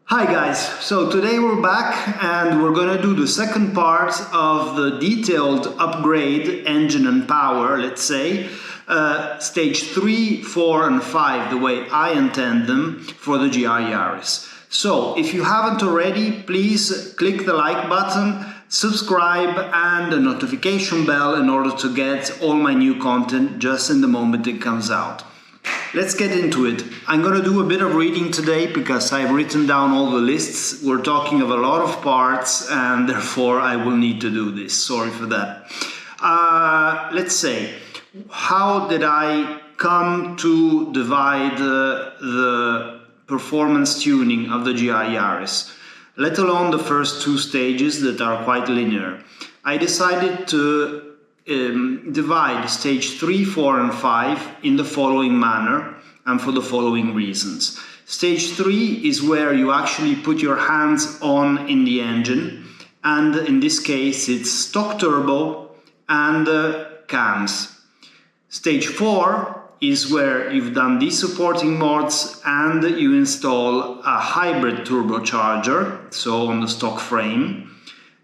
Hi guys, so today we're back and we're gonna do the second part of the detailed upgrade engine and power, let's say, stage 3, 4 and 5, the way I intend them for the GR Yaris. So if you haven't already, please click the like button, subscribe and the notification bell in order to get all my new content just in the moment it comes out. Let's get into it. I'm going to do a bit of reading today because I've written down all the lists. We're talking of a lot of parts and therefore I will need to do this. Sorry for that. Let's say, how did I come to divide the performance tuning of the GR Yaris, let alone the first two stages that are quite linear? I decided to divide stage 3, 4 and 5 in the following manner and for the following reasons. Stage 3 is where you actually put your hands on in the engine, and in this case it's stock turbo and cams. Stage 4 is where you've done these supporting mods and you install a hybrid turbocharger, so on the stock frame.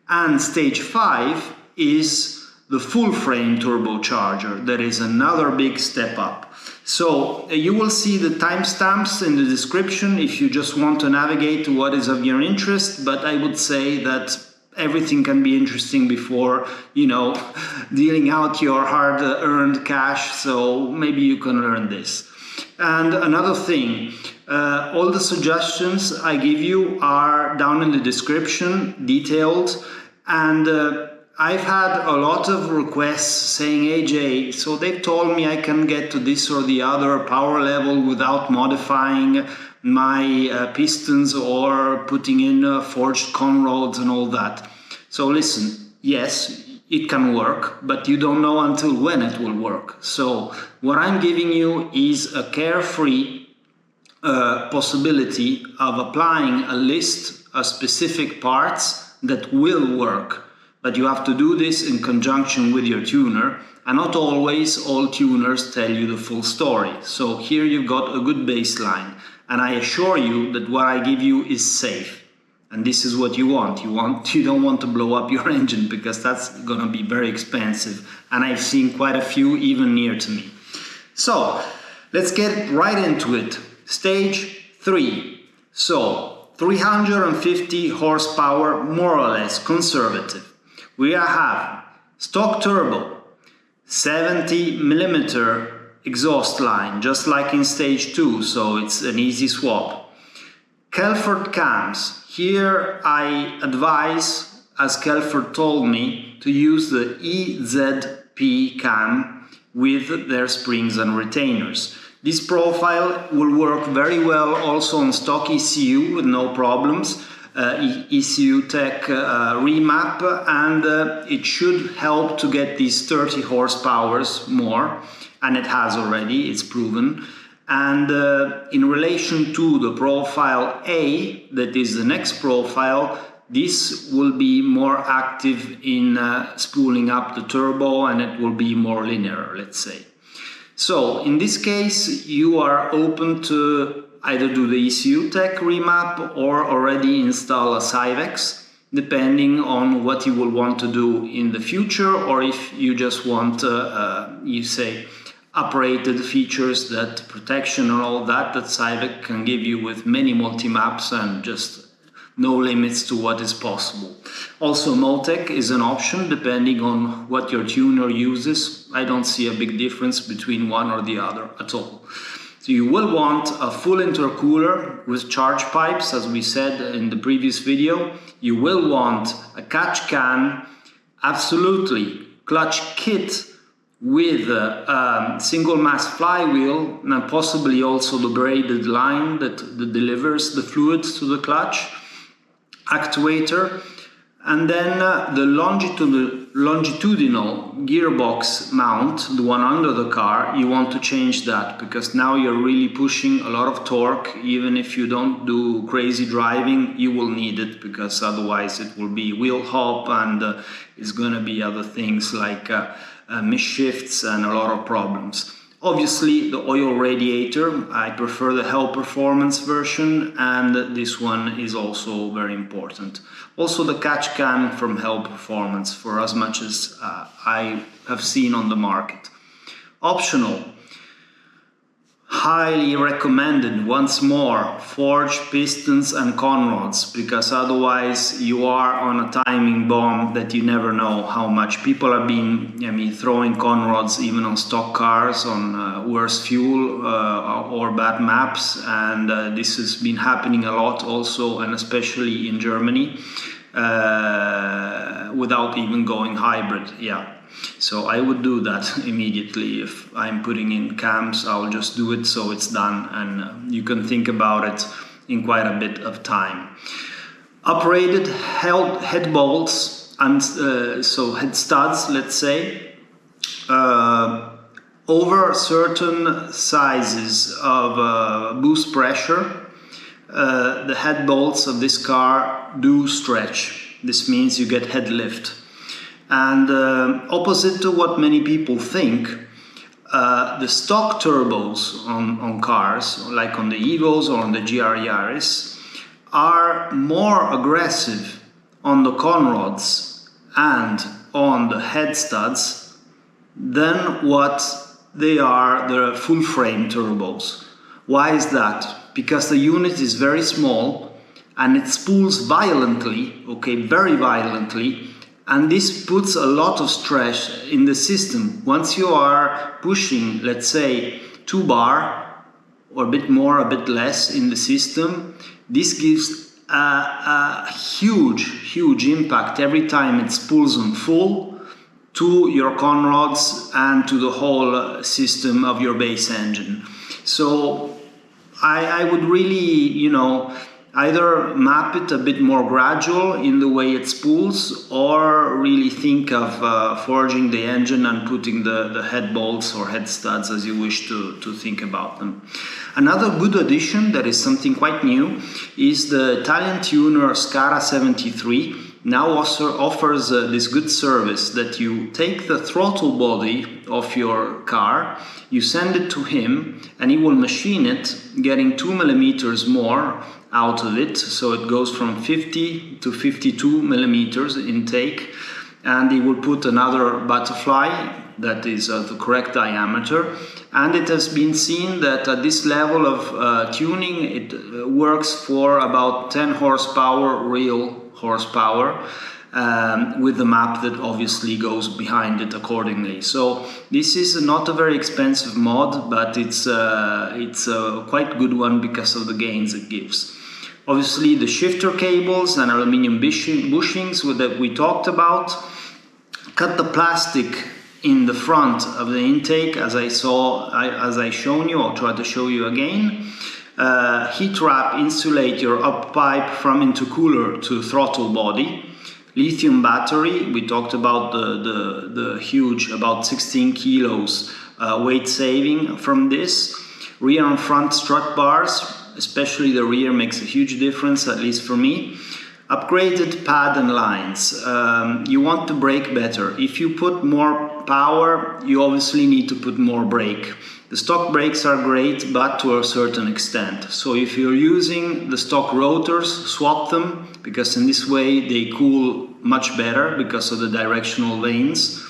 And stage 5 is the full frame turbocharger. That is another big step up. So you will see the timestamps in the description if you just want to navigate to what is of your interest, but I would say that everything can be interesting before, you know, dealing out your hard-earned cash, so maybe you can learn this. And another thing, all the suggestions I give you are down in the description, detailed, and I've had a lot of requests saying, AJ, so they've told me I can get to this or the other power level without modifying my pistons or putting in forged Conrods and all that. So listen, yes, it can work, but you don't know until when it will work. So what I'm giving you is a carefree possibility of applying a list of specific parts that will work. But you have to do this in conjunction with your tuner, and not always all tuners tell you the full story. So here you've got a good baseline, and I assure you that what I give you is safe. And this is what you want. You don't want to blow up your engine because that's going to be very expensive. And I've seen quite a few even near to me. So let's get right into it. Stage 3. So 350 horsepower, more or less conservative. We have stock turbo, 70mm exhaust line, just like in stage 2, so it's an easy swap. Kelford Cams, here I advise, as Kelford told me, to use the EZP cam with their springs and retainers. This profile will work very well also on stock ECU with no problems. EcuTek remap, and it should help to get these 30 horsepowers more, and it has already, it's proven. And in relation to the profile A, that is the next profile, this will be more active in spooling up the turbo, and it will be more linear, let's say. So in this case you are open to either do the EcuTek remap or already install a Syvecs, depending on what you will want to do in the future, or if you just want, you say, uprated features, that protection and all that Syvecs can give you with many multi-maps and just no limits to what is possible. Also, MoTec is an option depending on what your tuner uses. I don't see a big difference between one or the other at all. So you will want a full intercooler with charge pipes, as we said in the previous video. You will want a catch can, absolutely, clutch kit with a single mass flywheel, and possibly also the braided line that delivers the fluids to the clutch, actuator, and then the longitudinal gearbox mount, the one under the car. You want to change that because now you're really pushing a lot of torque. Even if you don't do crazy driving, you will need it, because otherwise it will be wheel hop and it's going to be other things like misshifts and a lot of problems. Obviously the oil radiator, I prefer the HEL Performance version, and this one is also very important. Also the catch can from HEL Performance, for as much as I have seen on the market. Optional. Highly recommended, once more, forged pistons and conrods, because otherwise you are on a timing bomb that you never know how much. People have been throwing conrods even on stock cars, on worse fuel or bad maps, and this has been happening a lot also, and especially in Germany, without even going hybrid. So I would do that immediately. If I'm putting in cams, I'll just do it so it's done, and you can think about it in quite a bit of time. Uprated head bolts, and so head studs, let's say, over certain sizes of boost pressure, the head bolts of this car do stretch. This means you get head lift. And opposite to what many people think, the stock turbos on cars, like on the Evos or on the GR Yaris, are more aggressive on the conrods and on the head studs than what they are the full frame turbos. Why is that? Because the unit is very small and it spools violently, very violently, and this puts a lot of stress in the system. Once you are pushing, let's say, 2 bar, or a bit more, a bit less in the system, this gives a huge impact every time it spools on full to your conrods and to the whole system of your base engine. So I would really, either map it a bit more gradual in the way it spools, or really think of forging the engine and putting the head bolts or head studs, as you wish to think about them. Another good addition that is something quite new is the Italian tuner Scara 73 now also offers this good service that you take the throttle body of your car, you send it to him, and he will machine it, getting 2 millimeters more out of it, so it goes from 50 to 52 millimeters intake, and he will put another butterfly that is the correct diameter, and it has been seen that at this level of tuning it works for about 10 horsepower, real horsepower, with the map that obviously goes behind it accordingly. So this is not a very expensive mod, but it's a quite good one because of the gains it gives. Obviously the shifter cables and aluminium bushings that we talked about. Cut the plastic in the front of the intake, as I shown you. I'll try to show you again. Heat wrap, insulate your up pipe from intercooler to throttle body. Lithium battery, we talked about the huge, about 16 kilos weight saving from this. Rear and front strut bars, especially the rear, makes a huge difference, at least for me. Upgraded pad and lines. You want to brake better. If you put more power, you obviously need to put more brake. The stock brakes are great, but to a certain extent. So if you're using the stock rotors, swap them, because in this way they cool much better because of the directional vanes,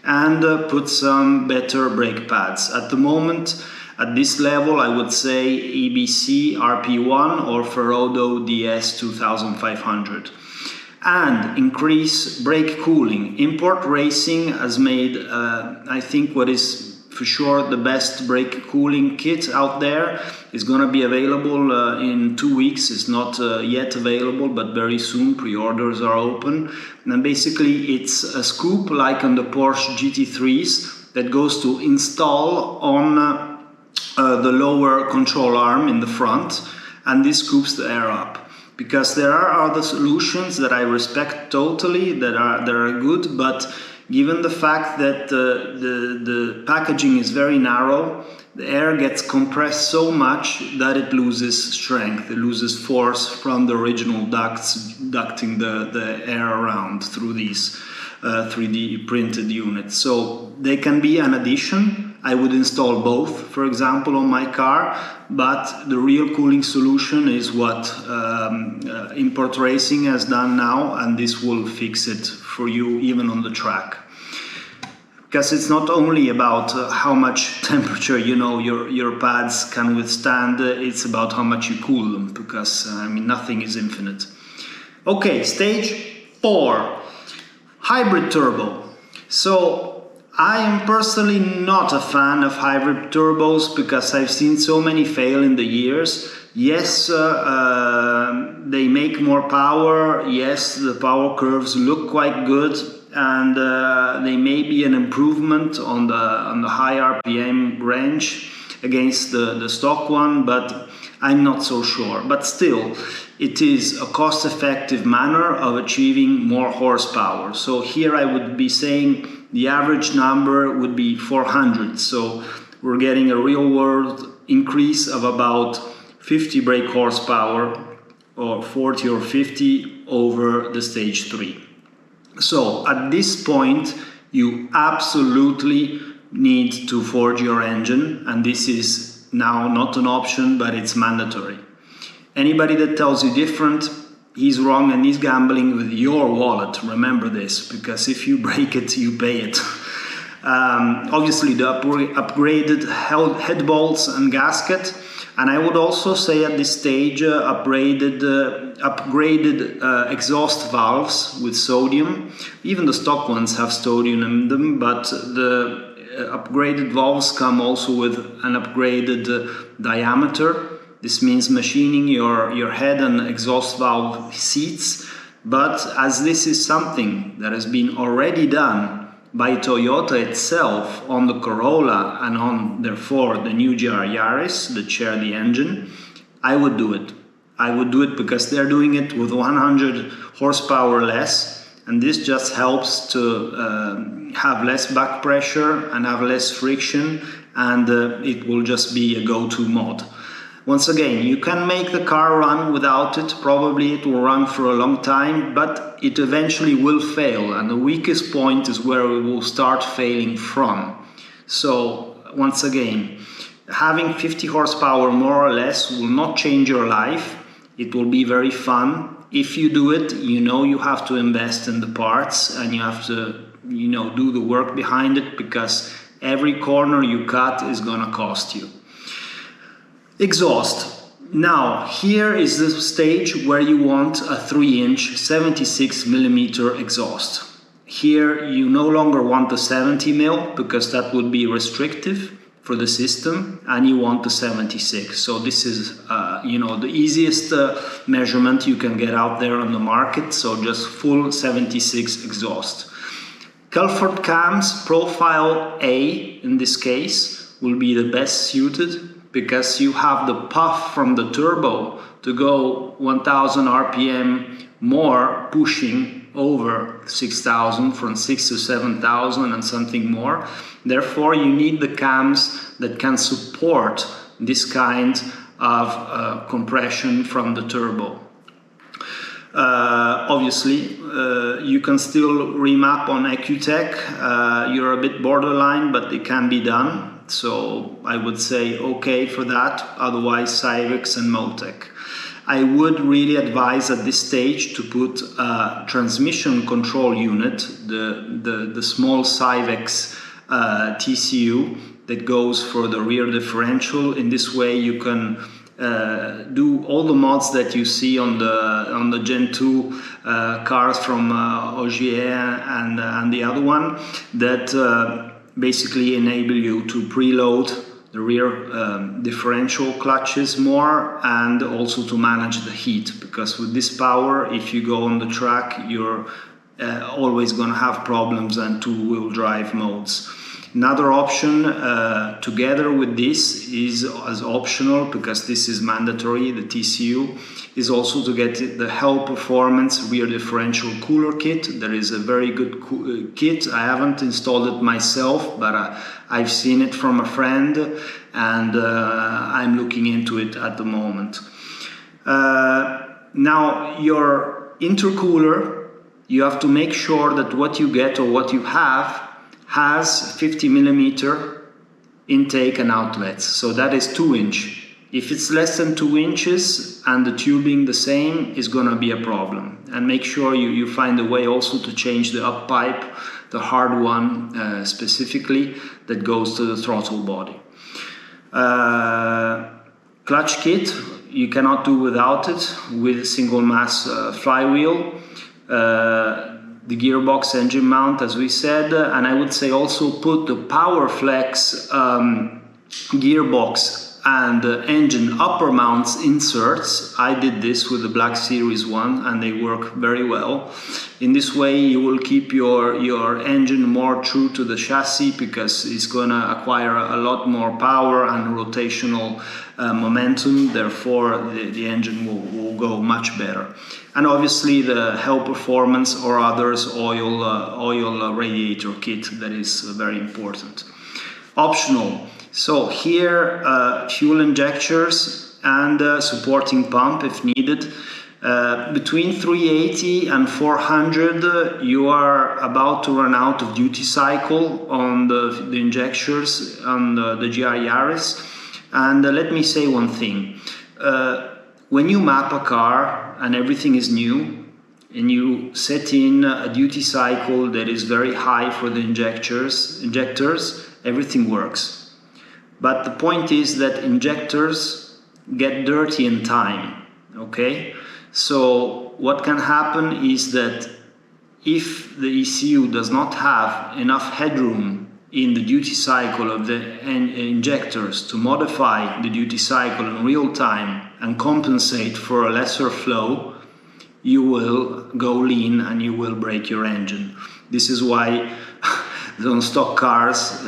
and put some better brake pads. At the moment, at this level, I would say EBC RP1 or Ferrodo DS 2500. And increase brake cooling. Import Racing has made, I think, what is for sure the best brake cooling kit out there. Is going to be available in 2 weeks. It's not yet available, but very soon. Pre-orders are open. And basically it's a scoop like on the Porsche GT3s that goes to install on the lower control arm in the front, and this scoops the air up. Because there are other solutions that I respect totally, that are good, but given the fact that the packaging is very narrow, the air gets compressed so much that it loses strength, it loses force from the original ducts ducting the air around through these 3D printed units. So they can be an addition, I would install both, for example, on my car, but the real cooling solution is what Import Racing has done now, and this will fix it for you even on the track. Because it's not only about how much temperature, you know, your pads can withstand, it's about how much you cool them, because I mean, nothing is infinite. Okay, stage 4, hybrid turbo. So I am personally not a fan of hybrid turbos because I've seen so many fail in the years. Yes, they make more power. Yes, the power curves look quite good, and they may be an improvement on the high RPM range against the stock one, but I'm not so sure. But still, it is a cost-effective manner of achieving more horsepower. So here I would be saying the average number would be 400. So we're getting a real-world increase of about 50 brake horsepower, or 40 or 50 over the stage 3. So at this point, you absolutely need to forge your engine, and this is now not an option, but it's mandatory. Anybody that tells you different, he's wrong and he's gambling with your wallet. Remember this, because if you break it, you pay it. Obviously, the upgraded head bolts and gasket, and I would also say at this stage upgraded exhaust valves with sodium. Even the stock ones have sodium in them, but the upgraded valves come also with an upgraded diameter. This means machining your head and exhaust valve seats, but as this is something that has been already done by Toyota itself on the Corolla and on, therefore, the new GR Yaris that share the engine, I would do it. I would do it because they're doing it with 100 horsepower less, and this just helps to have less back pressure and have less friction, and it will just be a go-to mod. Once again, you can make the car run without it. Probably it will run for a long time, but it eventually will fail, and the weakest point is where it will start failing from. So once again, having 50 horsepower more or less will not change your life. It will be very fun. If you do it, you know you have to invest in the parts, and you have to, you know, do the work behind it, because every corner you cut is gonna cost you. Exhaust. Now, here is the stage where you want a 3-inch 76mm exhaust. Here you no longer want the 70mm because that would be restrictive for the system, and you want the 76. So this is you know, the easiest measurement you can get out there on the market. So just full 76 exhaust. Kelford Cams Profile A in this case will be the best suited, because you have the puff from the turbo to go 1000 RPM more, pushing over 6000, from 6 to 7000 and something more. Therefore, you need the cams that can support this kind of compression from the turbo. Obviously, you can still remap on EcuTek. You're a bit borderline, but it can be done. So I would say okay for that, otherwise Syvecs and MoTec. I would really advise at this stage to put a transmission control unit, the small Syvecs TCU that goes for the rear differential. In this way you can do all the mods that you see on the Gen 2 cars from Ogier and the other one that basically enable you to preload the rear differential clutches more, and also to manage the heat, because with this power, if you go on the track, you're always going to have problems and two-wheel drive modes. Another option together with this is, as optional, because this is mandatory, the TCU, is also to get the HEL Performance rear differential cooler kit. There is a very good kit. I haven't installed it myself, but I've seen it from a friend, and I'm looking into it at the moment. Now, your intercooler, you have to make sure that what you get or what you have has 50mm intake and outlets. So that is 2 inch. If it's less than 2 inches and the tubing the same, is going to be a problem. And make sure you find a way also to change the up pipe, the hard one specifically, that goes to the throttle body. Clutch kit, you cannot do without it with single mass flywheel. The gearbox engine mount, as we said, and I would say also put the PowerFlex gearbox and engine upper mounts inserts. I did this with the Black Series 1 and they work very well. In this way you will keep your engine more true to the chassis, because it's going to acquire a lot more power and rotational momentum, therefore the engine will go much better. And obviously the HEL Performance or others oil radiator kit, that is very important. Optional. So here fuel injectors and supporting pump if needed. Between 380 and 400 you are about to run out of duty cycle on the injectors on the GR Yaris. And let me say one thing. When you map a car and everything is new and you set in a duty cycle that is very high for the injectors, everything works. But the point is that injectors get dirty in time, okay? So what can happen is that if the ECU does not have enough headroom in the duty cycle of the injectors to modify the duty cycle in real time and compensate for a lesser flow, you will go lean and you will break your engine. This is why on stock cars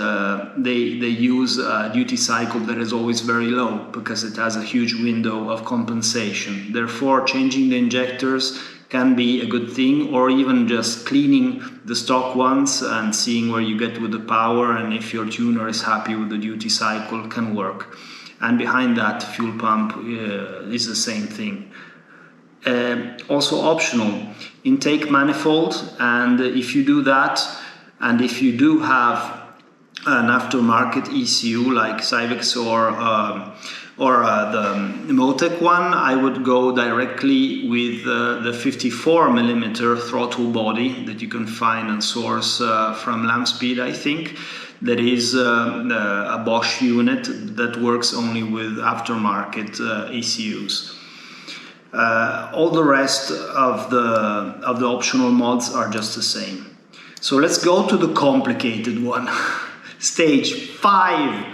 they use a duty cycle that is always very low, because it has a huge window of compensation. Therefore changing the injectors can be a good thing, or even just cleaning the stock ones and seeing where you get with the power, and if your tuner is happy with the duty cycle, can work. And behind that, fuel pump is the same thing. Also optional, intake manifold, and if you do that, and if you do have an aftermarket ECU like Syvecs or the MoTec one, I would go directly with the 54mm throttle body that you can find and source from LAM Speed, I think. That is a Bosch unit that works only with aftermarket ECUs. All the rest of the optional mods are just the same. So let's go to the complicated one. Stage 5,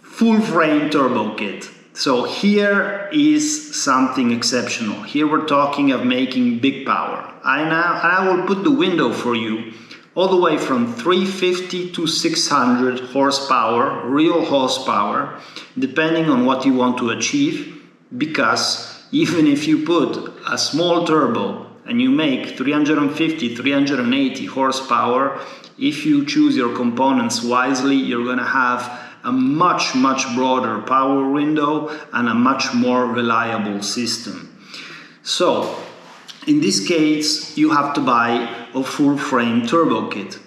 full frame turbo kit. So here is something exceptional. Here we're talking of making big power. And I will put the window for you all the way from 350 to 600 horsepower, real horsepower, depending on what you want to achieve, because even if you put a small turbo and you make 350, 380 horsepower, if you choose your components wisely, you're going to have a much broader power window and a much more reliable system. So in this case you have to buy a full frame turbo kit.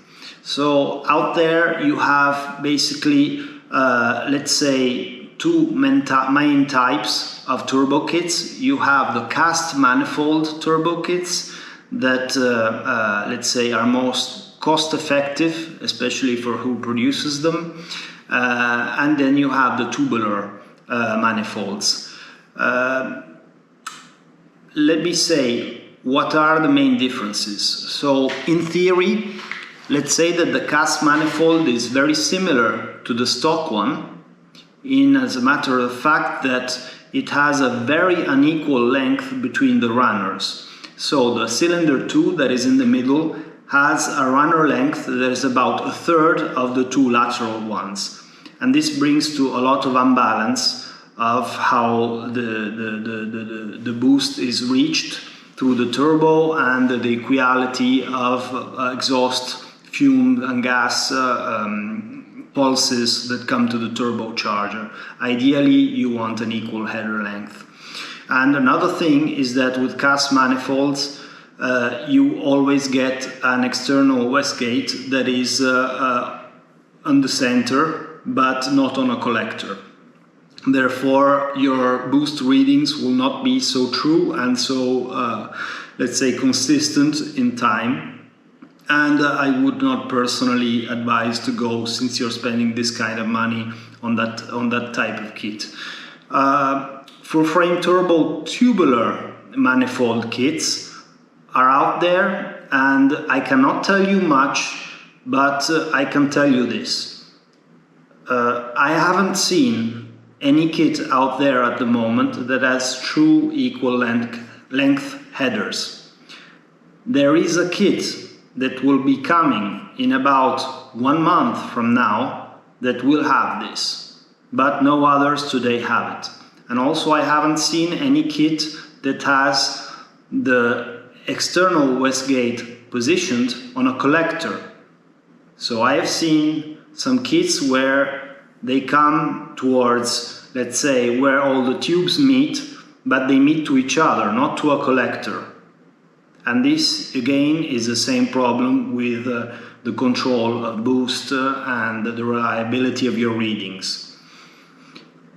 So out there you have basically let's say two main types of turbo kits. You have the cast manifold turbo kits that let's say are most cost effective, especially for who produces them, and then you have the tubular manifolds. Let me say what are the main differences. So in theory, let's say that the cast manifold is very similar to the stock one, in as a matter of fact that it has a very unequal length between the runners. So the cylinder 2 that is in the middle has a runner length that is about a third of the two lateral ones. And this brings to a lot of imbalance of how the boost is reached through the turbo and the equality of exhaust fume and gas pulses that come to the turbocharger. Ideally, you want an equal header length. And another thing is that with cast manifolds, you always get an external wastegate that is on the center, but not on a collector. Therefore, your boost readings will not be so true and so, let's say, consistent in time. And I would not personally advise to go, since you're spending this kind of money on that type of kit. Full frame turbo tubular manifold kits are out there, and I cannot tell you much, but I can tell you this. I haven't seen any kit out there at the moment that has true equal length headers. There is a kit that will be coming in about 1 month from now that will have this, but no others today have it. And also I haven't seen any kit that has the external wastegate positioned on a collector. So I have seen some kits where they come towards, let's say, where all the tubes meet, but they meet to each other, not to a collector. And this, again, is the same problem with the control of boost and the reliability of your readings.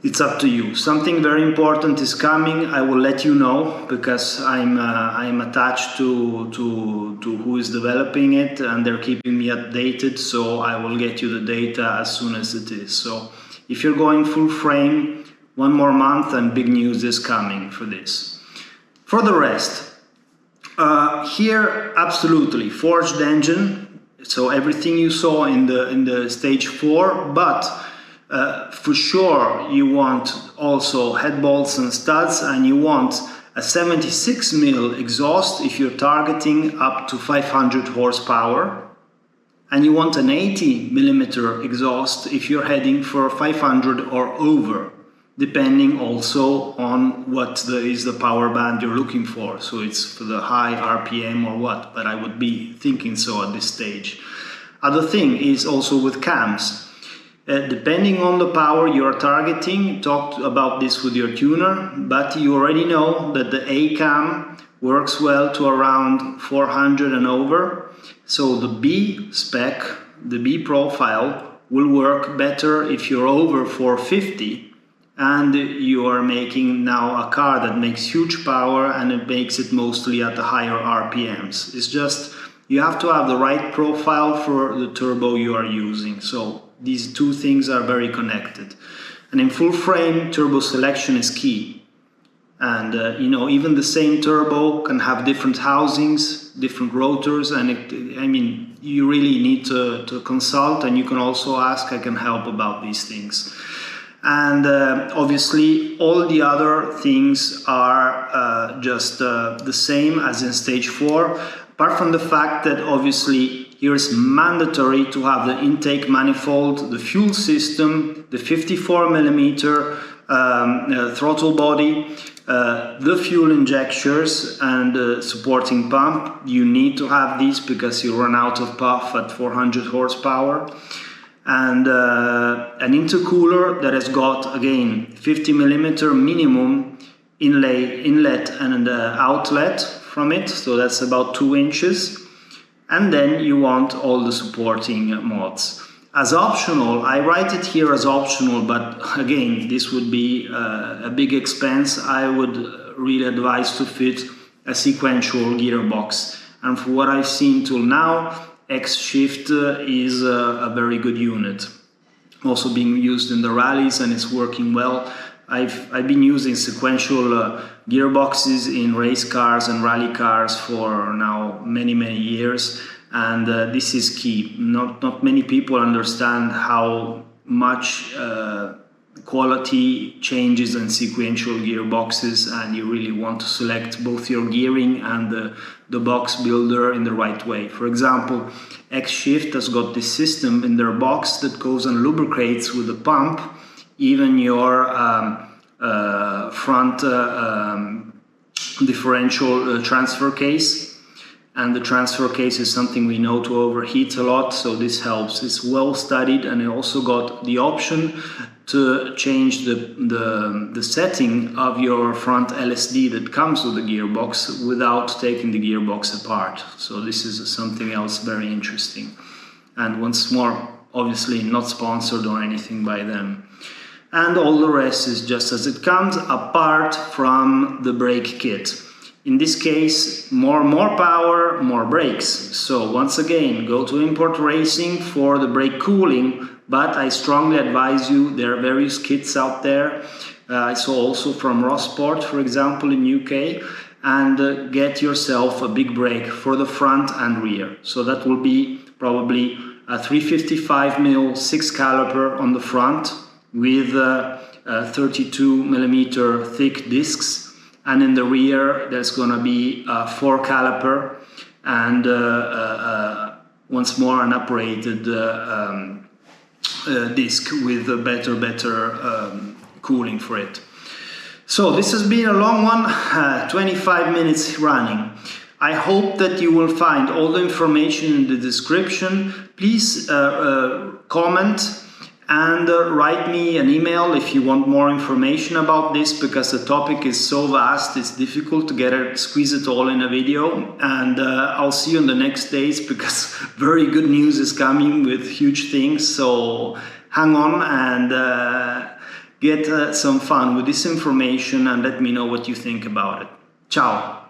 It's up to you. Something very important is coming. I will let you know, because I'm attached to who is developing it, and they're keeping me updated, so I will get you the data as soon as it is. So if you're going full frame, 1 more month and big news is coming for this. For the rest, here absolutely forged engine, so everything you saw in the stage 4, but for sure you want also head bolts and studs, and you want a 76mm exhaust if you're targeting up to 500 horsepower, and you want an 80mm exhaust if you're heading for 500 or over, depending also on what is the power band you're looking for. So it's for the high RPM or what, but I would be thinking so at this stage. Other thing is also with cams. Depending on the power you are targeting, talk about this with your tuner, but you already know that the A cam works well to around 400 and over. So the B spec, the B profile, will work better if you're over 450 and you are making now a car that makes huge power, and it makes it mostly at the higher RPMs. It's just, you have to have the right profile for the turbo you are using. So these two things are very connected. And in full frame, turbo selection is key. And you know, even the same turbo can have different housings, different rotors, and I mean, you really need to consult, and you can also ask, I can help about these things. And obviously all the other things are just the same as in stage 4, apart from the fact that obviously here is mandatory to have the intake manifold, the fuel system, the 54mm throttle body, the fuel injectors and the supporting pump. You need to have these because you run out of puff at 400 horsepower. And an intercooler that has got, again, 50mm minimum inlet and outlet from it, so that's about 2 inches. And then you want all the supporting mods. As optional, I write it here as optional, but again, this would be a big expense. I would really advise to fit a sequential gearbox. And for what I've seen till now, X-Shift is a very good unit. Also being used in the rallies, and it's working well. I've been using sequential gearboxes in race cars and rally cars for now many years, and this is key. Not many people understand how much quality changes in sequential gearboxes, and you really want to select both your gearing and the box builder in the right way. For example, X-Shift has got this system in their box that goes and lubricates with the pump even your front differential transfer case, and the transfer case is something we know to overheat a lot, so this helps. It's well studied, and it also got the option to change the setting of your front LSD that comes with the gearbox without taking the gearbox apart. So this is something else very interesting. And once more, obviously not sponsored or anything by them. And all the rest is just as it comes, apart from the brake kit. In this case, more power, more brakes. So once again, go to Import Racing for the brake cooling, but I strongly advise you, there are various kits out there. I saw also from Rossport, for example, in UK, and get yourself a big brake for the front and rear. So that will be probably a 355mm 6 caliper on the front with 32mm thick discs. And in the rear, there's going to be a 4 caliper and once more an uprated disc with a better cooling for it. So this has been a long one, 25 minutes running. I hope that you will find all the information in the description. Please comment and write me an email if you want more information about this, because the topic is so vast, it's difficult to squeeze it all in a video. And I'll see you in the next days, because very good news is coming with huge things. So hang on and get some fun with this information and let me know what you think about it. Ciao!